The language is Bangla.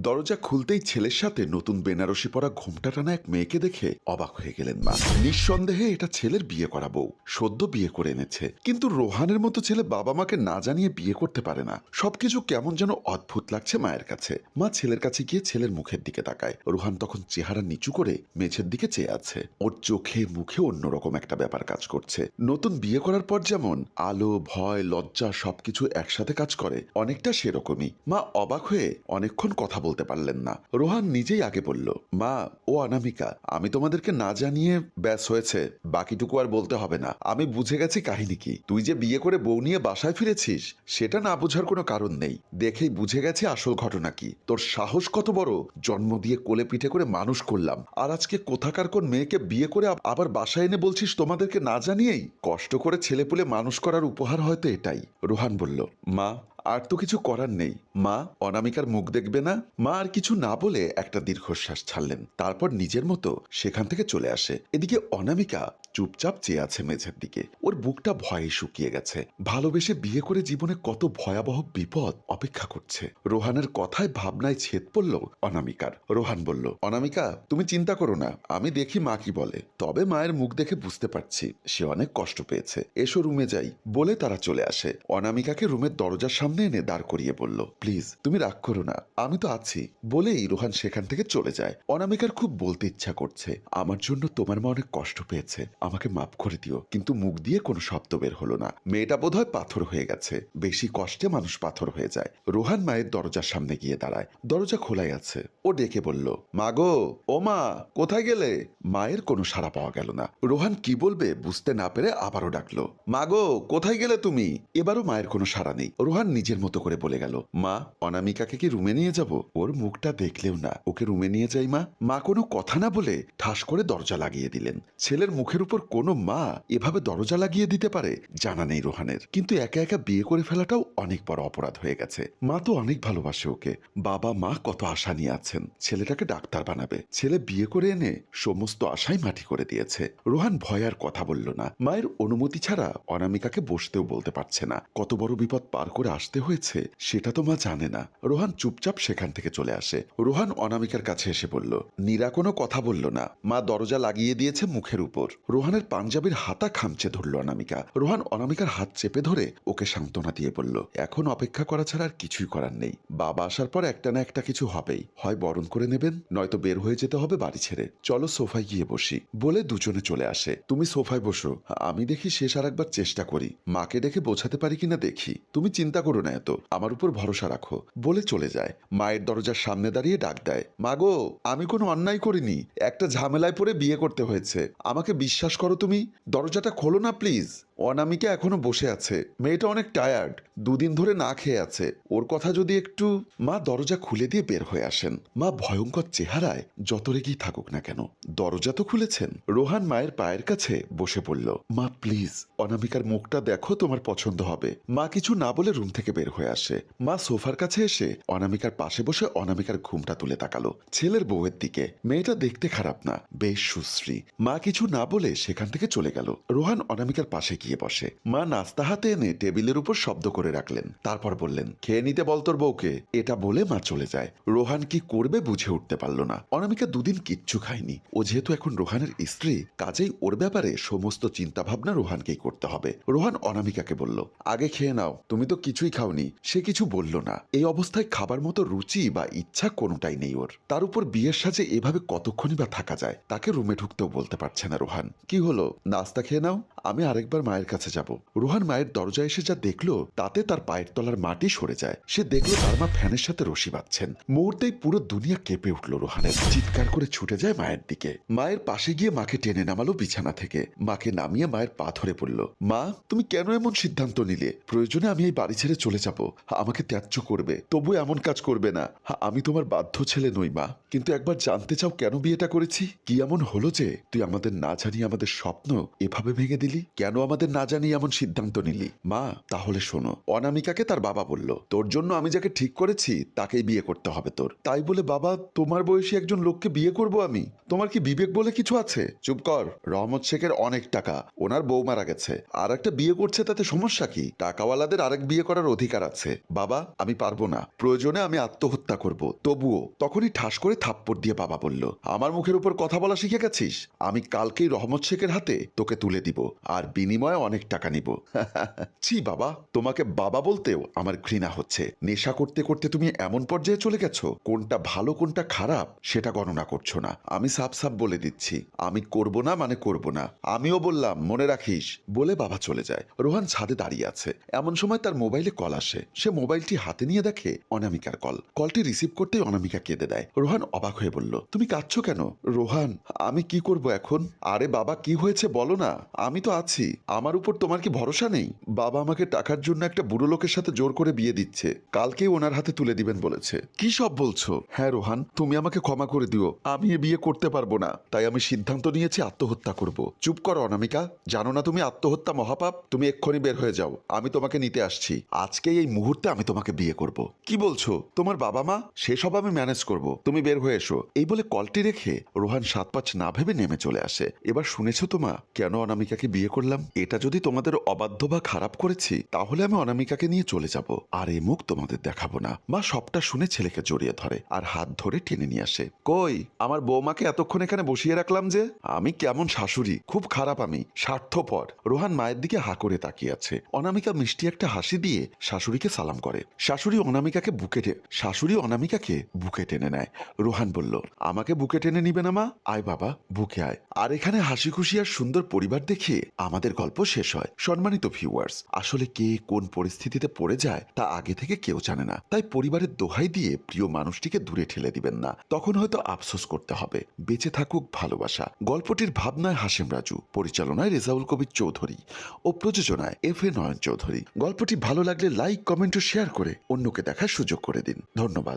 দরজা খুলতেই ছেলের সাথে নতুন বেনারসি পরা ঘোমটা টানা এক মেয়েকে দেখে অবাক হয়ে গেলেন মা। নিঃসন্দেহে এটা ছেলের বিয়ে করা বউ, সদ্য বিয়ে করে এনেছে। কিন্তু রোহানের মতো ছেলে বাবা মাকে না জানিয়ে বিয়ে করতে পারে না। সবকিছু কেমন যেন অদ্ভুত লাগছে মায়ের কাছে। মা ছেলের কাছে গিয়ে ছেলের মুখের দিকে তাকায়। রোহান তখন চেহারা নিচু করে মেঝের দিকে চেয়ে আছে। ওর চোখে মুখে অন্যরকম একটা ব্যাপার কাজ করছে। নতুন বিয়ে করার পর যেমন আলো, ভয়, লজ্জা সবকিছু একসাথে কাজ করে, অনেকটা সেরকমই। মা অবাক হয়ে অনেকক্ষণ কথা বলতে পারলেন না। রোহান নিজেই আগে বলল, মা ও অনামিকা, আমি তোমাদেরকে না জানিয়ে ব্যাস হয়েছে, বাকিটুকু আর বলতে হবে না। আমি বুঝে গেছি কাহিনী কি। তুই যে বিয়ে করে বউ নিয়ে বাসায় ফিরেছিস সেটা না বোঝার কোনো কারণ নেই। দেখেই বুঝে গেছি আসল ঘটনা কি। তোর সাহস কত বড়, জন্ম দিয়ে কোলে পিঠে করে মানুষ করলাম, আর আজকে কোথাকার কোন মেয়েকে বিয়ে করে আবার বাসায় এনে বলছিস তোমাদেরকে না জানিয়েই। কষ্ট করে ছেলেপুলে মানুষ করার উপহার হয়তো এটাই। রোহান বলল, মা আর তো কিছু করার নেই। মা অনামিকার মুখ দেখবে না। মা আর কিছু না বলে একটা দীর্ঘশ্বাস ছাড়লেন, তারপর নিজের মতো সেখান থেকে চলে আসে। এদিকে অনামিকা চুপচাপ চেয়ে আছে মেঝের দিকে। ওর বুকটা ভয়ে শুকিয়ে গেছে। ভালোবেসে বিয়ে করে জীবনে কত ভয়াবহ বিপদ অপেক্ষা করছে। রোহানের কথায় ভাবনায় ছেদ পড়ল অনামিকার। রোহান বলল, অনামিকা তুমি চিন্তা করো না, আমি দেখি মা কি বলে। তবে মায়ের মুখ দেখে বুঝতে পারছি সে অনেক কষ্ট পেয়েছে। এসো রুমে যাই। বলে তারা চলে আসে। অনামিকাকে রুমের দরজার সামনে এনে দাঁড় করিয়ে বলল, প্লিজ তুমি রাগ করো না, আমি তো আছি। বলেই রোহান সেখান থেকে চলে যায়। অনামিকার খুব বলতে ইচ্ছা করছে, আমার জন্য তোমার মা অনেক কষ্ট পেয়েছে, আমাকে মাফ করে দিও। কিন্তু মুখ দিয়ে কোনো শব্দ বের হলো না। মেয়েটা বোধহয় পাথর হয়ে গেছে। বেশি কষ্টে মানুষ পাথর হয়ে যায়। রোহান মায়ের দরজার সামনে গিয়ে দাঁড়ায়। দরজা খোলাই আছে। ও ডেকে বলল, মা গো, ও মা, কোথায় গেলে? মায়ের কোনো সাড়া পাওয়া গেল না। রোহান কি বলবে বুঝতে না পেরে আবারও ডাকলো, মা গো, কোথায় গেলে তুমি? এবারও মায়ের কোনো সাড়া নেই। রোহান নিজের মতো করে বলে গেল, মা অনামিকাকে কি রুমে নিয়ে যাব? ওর মুখটা দেখলেও না, ওকে রুমে নিয়ে যাই মা। মা কোনো কথা না বলে ঠাস করে দরজা লাগিয়ে দিলেন। ছেলের মুখের উপর কোনো মা এভাবে দরজা লাগিয়ে দিতে পারে জানা নেই রোহানের। কিন্তু একা একা বিয়ে করে ফেলাটাও অনেক বড় অপরাধ হয়ে গেছে। মা তো অনেক ভালোবাসে ওকে। বাবা মা কত আশা নিয়ে আছেন ছেলেটাকে ডাক্তার বানাবে। ছেলে বিয়ে করে এনে সমস্ত আশাই মাটি করে দিয়েছে। রোহান ভয় আর কথা বলল না। মায়ের অনুমতি ছাড়া অনামিকাকে বসতেও বলতে পারছে না। কত বড় বিপদ পার করে আসতে হয়েছে সেটা তো মা জানে না। রোহান চুপচাপ সেখান থেকে চলে আসে। রোহান অনামিকার কাছে এসে বলল, নীরা কোনো কথা বলল না। মা দরজা লাগিয়ে দিয়েছে মুখের উপর। রোহানের পাঞ্জাবির হাতা খামচে ধরল অনামিকা। রোহান অনামিকার হাত চেপে ধরে ওকে সান্ত্বনা দিয়ে বলল, এখন অপেক্ষা করা ছাড়া আর কিছুই করার নেই। বাবা আসার পর একটা না একটা কিছু হবেই, হয় বরণ করে নেবেন, নয়তো বের হয়ে যেতে হবে বাড়ি ছেড়ে। চলো সোফায় গিয়ে বসি। বলে দুজনে চলে আসে। তুমি সোফায় বসো, আমি দেখি শেষ আর একবার চেষ্টা করি, মাকে ডেকে বোঝাতে পারি কিনা দেখি। তুমি চিন্তা করো না এত, আমার উপর ভরসা রাখো। বলে চলে যায়। মায়ের দরজার সামনে দাঁড়িয়ে ডাক দেয়, মাগো, আমি কোনো অন্যায় করিনি, একটা ঝামেলায় পড়ে বিয়ে করতে হয়েছে, আমাকে বিশ্বাস করো তুমি। দরজাটা খোলো না প্লিজ। অনামিকা এখনো বসে আছে। মেয়েটা অনেক টায়ার্ড, দুদিন ধরে না খেয়ে আছে। ওর কথা যদি একটু। মা দরজা খুলে দিয়ে বের হয়ে আসেন। মা ভয়ঙ্কর চেহারায় যত রেগেই থাকুক না কেন দরজা তো খুলেছেন। রোহান মায়ের পায়ের কাছে বসে পড়ল। মা প্লিজ, অনামিকার মুখটা দেখো, তোমার পছন্দ হবে। মা কিছু না বলে রুম থেকে বের হয়ে আসে। মা সোফার কাছে এসে অনামিকার পাশে বসে অনামিকার ঘুমটা তুলে তাকালো ছেলের বউয়ের দিকে। মেয়েটা দেখতে খারাপ না, বেশ সুশ্রী। মা কিছু না বলে সেখান থেকে চলে গেল। রোহান অনামিকার পাশে গিয়ে বসে। মা নাস্তা হাতে এনে টেবিলের উপর শব্দ করে রাখলেন। তারপর বললেন, খেয়ে নিতে বল তোর বউকে। এটা বলে মা চলে যায়। রোহান কি করবে বুঝে উঠতে পারল না। অনামিকা দুদিন কিচ্ছু খায়নি। ও যেহেতু এখন রোহানের স্ত্রী, কাজেই ওর ব্যাপারে সমস্ত চিন্তা ভাবনা রোহানকেই করতে হবে। রোহান অনামিকাকে বলল, আগে খেয়ে নাও, তুমি তো কিছুই খাওনি। সে কিছু বলল না। এই অবস্থায় খাবার মতো রুচি বা ইচ্ছা কোনোটাই নেই ওর। তার উপর বিয়ের সাজে এভাবে কতক্ষণই বা থাকা যায়। তাকে রুমে ঢুকতেও বলতে পারছে না রোহান। কি হলো, নাস্তা খেয়ে নাও, আমি আরেকবার মায়ের কাছে যাব। রোহান মায়ের দরজায় এসে যা দেখলো তাতে তার পায়ের তলার মাটি সরে যায়। সে দেখলো তার মা ফ্যানের সাথে রশি বাঁধছেন। মুহূর্তেই পুরো দুনিয়া কেঁপে উঠল রোহানের। চিৎকার করে ছুটে যায় মায়ের দিকে। মায়ের পাশে গিয়ে মাকে টেনে নামালো বিছানা থেকে। মাকে নামিয়ে মায়ের পা ধরে পড়ল। মা, তুমি কেন এমন সিদ্ধান্ত নিলে? প্রয়োজনে আমি এই বাড়ি ছেড়ে চলে যাব, আমাকে ত্যায্য করবে, তবু এমন কাজ করবে না। আমি তোমার বাধ্য ছেলে নই মা, কিন্তু একবার জানতে চাও কেন বিয়েটা করেছি? কি এমন হলো যে তুই আমাদের না জানিয়ে আমাদের স্বপ্ন এভাবে ভেঙে দিলি? কেন আমাদের আমাদের না জানিয়ে এমন সিদ্ধান্ত নিলি? মা তাহলে শোনো, অনামিকাকে তার বাবা বলল তোর জন্য আমি যাকে ঠিক করেছি তাকেই বিয়ে করতে হবে তোর। তাই বলে বাবা তোমার বয়সী একজন লোককে বিয়ে করব আমি? তোমার কি বিবেক বলে কিছু আছে? চুপ কর। রহমত শেখের অনেক টাকা, ওনার বউ মারা গেছে, আর একটা বিয়ে করছে তাতে সমস্যা কি? টাকাওয়ালাদের আরেক বিয়ে করার অধিকার আছে। বাবা আমি পারবো না, প্রয়োজনে আমি আত্মহত্যা করব, তবুও। তখনই ঠাস করে থাপ্পড় দিয়ে বাবা বলল, আমার মুখের উপর কথা বলা শিখে গেছিস? আমি কালকেই রহমত শেখের হাতে তোকে তুলে দিব, আর বিনিময়ে অনেক টাকা নিব। ছি বাবা, তোমাকে বাবা বলতেও আমার ঘৃণা হচ্ছে। নেশা করতে করতে তুমি এমন পর্যায়ে চলে গেছো, কোনটা ভালো কোনটা খারাপ সেটা গণনা করছো না। আমি সাফ সাফ বলে দিচ্ছি, আমি করব না মানে করব না। আমিও বললাম মনে রাখিস। বলে বাবা চলে যায়। রোহান ছাদে দাঁড়িয়ে আছে। এমন সময় তার মোবাইলে কল আসে। সে মোবাইলটি হাতে নিয়ে দেখে অনামিকার কল। কলটি রিসিভ করতেই অনামিকা কেঁদে দেয়। রোহান অবাক হয়ে বলল, তুমি কাঁদছো কেন? রোহান আমি কি করব এখন? আরে বাবা কি হয়েছে বলো না, আমি তো আছি। আমার উপর তোমার কি ভরসা নেই? বাবা আমাকে টাকার জন্য একটা বুড়ো লোকের সাথে জোর করে বিয়ে দিচ্ছে, কালকেই ওনার হাতে তুলে দিবেন বলেছে। কি সব বলছো? হ্যাঁ রোহান, তুমি আমাকে ক্ষমা করে দিও। আমি এ বিয়ে করতে পারবো না, তাই আমি সিদ্ধান্ত নিয়েছি আত্মহত্যা করব। চুপ করো অনামিকা, জানো না তুমি আত্মহত্যা মহাপাপ? তুমি এক্ষুনি বের হয়ে যাও, আমি তোমাকে নিতে আসছি। আজকেই এই মুহূর্তে আমি তোমাকে বিয়ে করব। কি বলছো? তোমার বাবা মা? সেসব আমি ম্যানেজ করব, তুমি বের হয়ে এসো। এই বলে কলটি রেখে রোহান সাত পাঁচ না ভেবে নেমে চলে আসে। এবার শুনেছো তো মা, কেন অনামিকাকে বিয়ে করলাম? এটা যদি তোমাদের অবাধ্য বা খারাপ করেছি তাহলে আমি অনামিকাকে নিয়ে চলে যাব, আর এ মুখ তোমাদের দেখাবো না। মা সবটা শুনে ছেলেকে জড়িয়ে ধরে আর হাত ধরে টেনে নিয়ে আসে। কই আমার বৌমাকে এতক্ষণ এখানে বসিয়ে রাখলাম যে? আমি কেমন শাশুড়ি, খুব খারাপ আমি, স্বার্থপর। রোহান মায়ের দিকে হা করে তাকিয়ে আছে। অনামিকা মিষ্টি একটা হাসি দিয়ে শাশুড়িকে সালাম করে। শাশুড়ি অনামিকাকে বুকে টেনে নেয়। রোহান বলল, আমাকে বুকে টেনে নিবে না মা? আয় বাবা বুকে আয়। আর এখানে হাসি খুশি আর সুন্দর পরিবার দেখে আমাদের গল্প শেষ হয়। সম্মানিত ভিউয়ার্স, আসলে কে কোন পরিস্থিতিতে পড়ে যায় তা আগে থেকে কেউ জানে না, তাই পরিবারের দোহাই দিয়ে প্রিয় মানুষটিকে দূরে ঠেলে দিবেন না, তখন হয়তো আফসোস করতে হবে। বেঁচে থাকুক ভালোবাসা। গল্পটির ভাবনায় হাশেম রাজু, পরিচালনায় রেজাউল কবির চৌধুরী ও প্রযোজনায় FA নয়ন চৌধুরী। গল্পটি ভালো লাগলে লাইক কমেন্ট ও শেয়ার করে অন্যকে দেখার সুযোগ করে দিন। ধন্যবাদ।